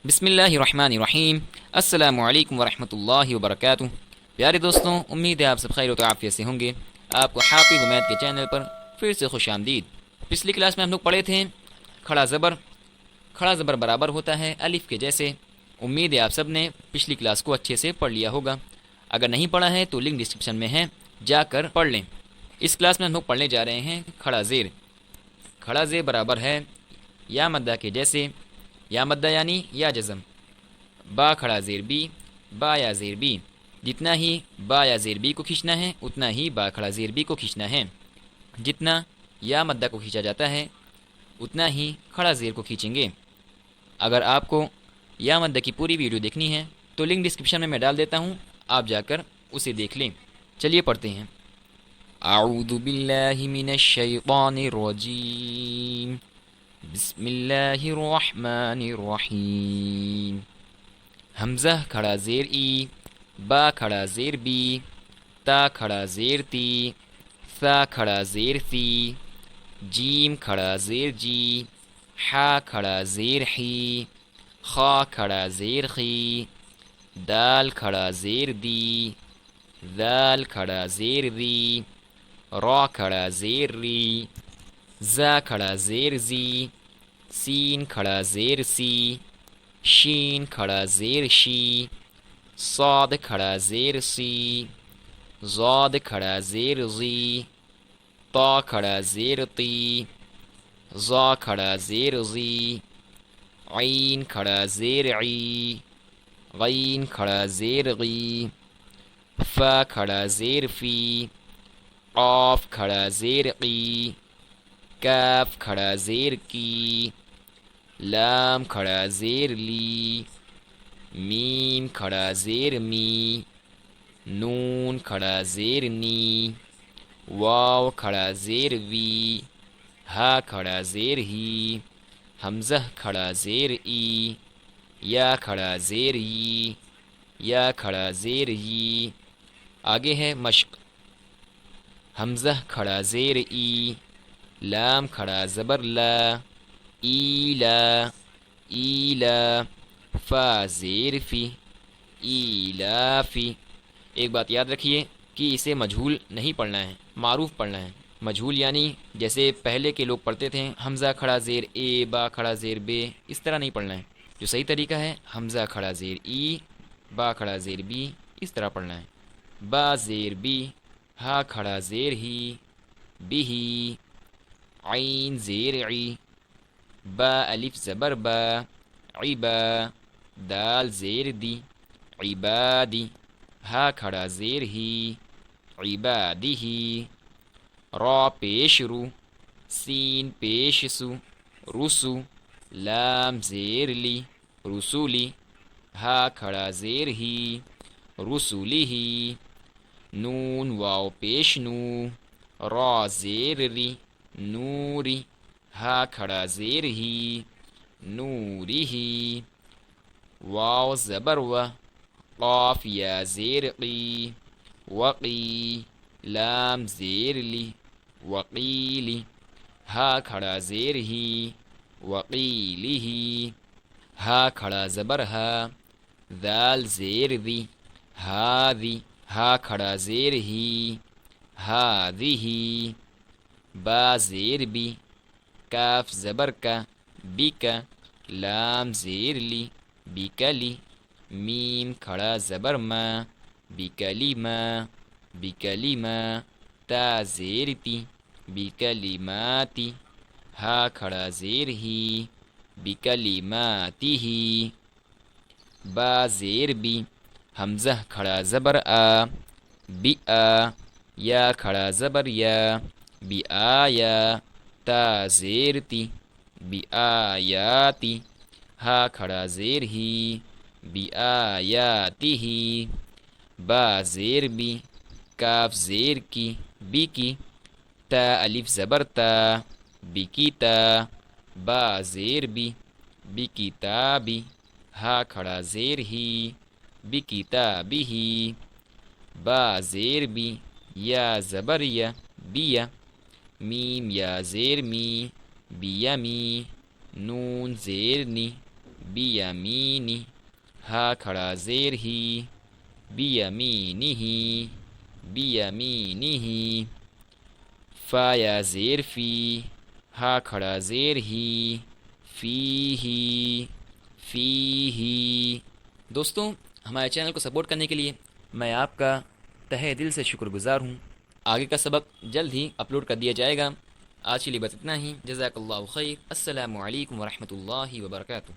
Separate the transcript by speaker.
Speaker 1: بسم اللہ الرحمن الرحیم۔ السلام علیکم ورحمۃ اللہ وبرکاتہ۔ پیارے دوستوں، امید ہے آپ سب خیر و عافیت سے ہوں گے۔ آپ کو حافظ عمید کے چینل پر پھر سے خوش آمدید۔ پچھلی کلاس میں ہم لوگ پڑھے تھے کھڑا زبر۔ کھڑا زبر برابر ہوتا ہے الف کے جیسے۔ امید ہے آپ سب نے پچھلی کلاس کو اچھے سے پڑھ لیا ہوگا۔ اگر نہیں پڑھا ہے تو لنک ڈسکرپشن میں ہے، جا کر پڑھ لیں۔ اس کلاس میں ہم لوگ پڑھنے جا رہے ہیں کھڑا زیر۔ کھڑا زیر برابر ہے یا مدہ کے جیسے، یا مدہ یعنی یا جزم، با کھڑا زیر بی، با یا زیر بی۔ جتنا ہی با یا زیر بی کو کھینچنا ہے اتنا ہی با کھڑا زیر بی کو کھینچنا ہے۔ جتنا یا مدہ کو کھینچا جاتا ہے اتنا ہی کھڑا زیر کو کھینچیں گے۔ اگر آپ کو یا مدہ کی پوری ویڈیو دیکھنی ہے تو لنک ڈسکرپشن میں ڈال دیتا ہوں، آپ جا کر اسے دیکھ لیں۔ چلیے پڑھتے ہیں۔ اعوذ باللہ من الشیطان الرجیم، بسم اللہ الرحمن الرحیم۔ حمزہ کھڑا زیر ای، با کھڑا زیر بی، تا کھڑا زیر تی، ثا کھڑا زیر ثی، جیم کھڑا زیر جی، حا کھڑا زیر حی، خا کھڑا زیر خی، دال کھڑا زیر دی، ذال کھڑا زیر ذی، را کھڑا زیر ری، زا کھڑا زیر زی، سین کھڑا زیر سی، شین کھڑا زیر شی، صاد کھڑا زیر سی، ضاد کھڑا زیر زی، طا کھڑا زیر طی، ظا کھڑا زیر زی، عین کھڑا زیر عی، غین کھڑا زیر غی، فا کھڑا زیر فی، قاف کھڑا زیر قی، کاف کھڑا زیر کی، لام کھڑا زیر لی، میم کھڑا زیر می، نون کھڑا زیر نی، واو کھڑا زیر وی، ہا کھڑا زیر ہی، حمزہ کھڑا زیر ای، یا کھڑا زیر ی، یا کھڑا زیر ی۔ آگے ہے مشق۔ حمزہ کھڑا زیر ای، لام کھڑا زبر لا، ایلا، ایلا، فا زیر فی، ایلافی۔ ایک بات یاد رکھیے کہ اسے مجہول نہیں پڑھنا ہے، معروف پڑھنا ہے۔ مجہول یعنی جیسے پہلے کے لوگ پڑھتے تھے حمزہ کھڑا زیر اے، با کھڑا زیر بے، اس طرح نہیں پڑھنا ہے۔ جو صحیح طریقہ ہے حمزہ کھڑا زیر ای، با کھڑا زیر بی، اس طرح پڑھنا ہے۔ با زیر بی، ہا کھڑا زیر ہی، بھی، عین زیر عی، با الف زبر با، عبا، دال زیر دی، عبادی، ہا کھڑا زیر ہی، عبادی ہی، را پیش رو، سین پیش سو، رسو، لام زیر لی، رسولی، ہا کھڑا زیر ہی، رسولی ہی، نون واو پیش نو، را زیر ری، نوری، ہا کھڑا زیر ہی، نوری ہی، واو زبر و، قاف یا زیر قی، وقی، لام زیر لی، وقیلی، ہا کھڑا زیر ہی، وقیلی ہی، ہا کھڑا زبر ہا، ذال زیر دی، ہاذی، ہا کھڑا زیر ہی، ہاذی، با زیر بی، کاف زبر کا، بی کا، لام زیر لی، بیکلی، میم کھڑا زبر ما، بکلیما، بکلیما، تا زیر تی، بکلیماتی، ہا کھڑا زیر ہی، بکلیماتی ہی، با زیر بی، حمزہ کھڑا زبر آ، بی آ، یا کھڑا زبر یا، بی آیا، تا زیر تی، بی آیاتی، ہا کھڑا زیر ہی، بی آیاتی ہی، با زیر بی، کاف زیر کی، بی کی، تا الف زبر تا، بی کی تا، با زیر بی، بی کتابی، ہا کھڑا زیر ہی، بی کتابی ہی، با زیر بی، یا زبر یا، بیا، میم یا زیر می، بیمی، نون زیر نی، بیمینی، ہا کھڑا زیر ہی، بیمینی، بیمینی، فا یا زیر فی، ہا کھڑا زیر ہی، فی ہی، فی ہی۔ دوستوں، ہمارے چینل کو سپورٹ کرنے کے لیے میں آپ کا تہہ دل سے شکر گزار ہوں۔ آگے کا سبق جلد ہی اپلوڈ کر دیا جائے گا۔ آج کے لیے بس اتنا ہی۔ جزاک اللہ خیر۔ السلام علیکم ورحمۃ اللہ وبرکاتہ۔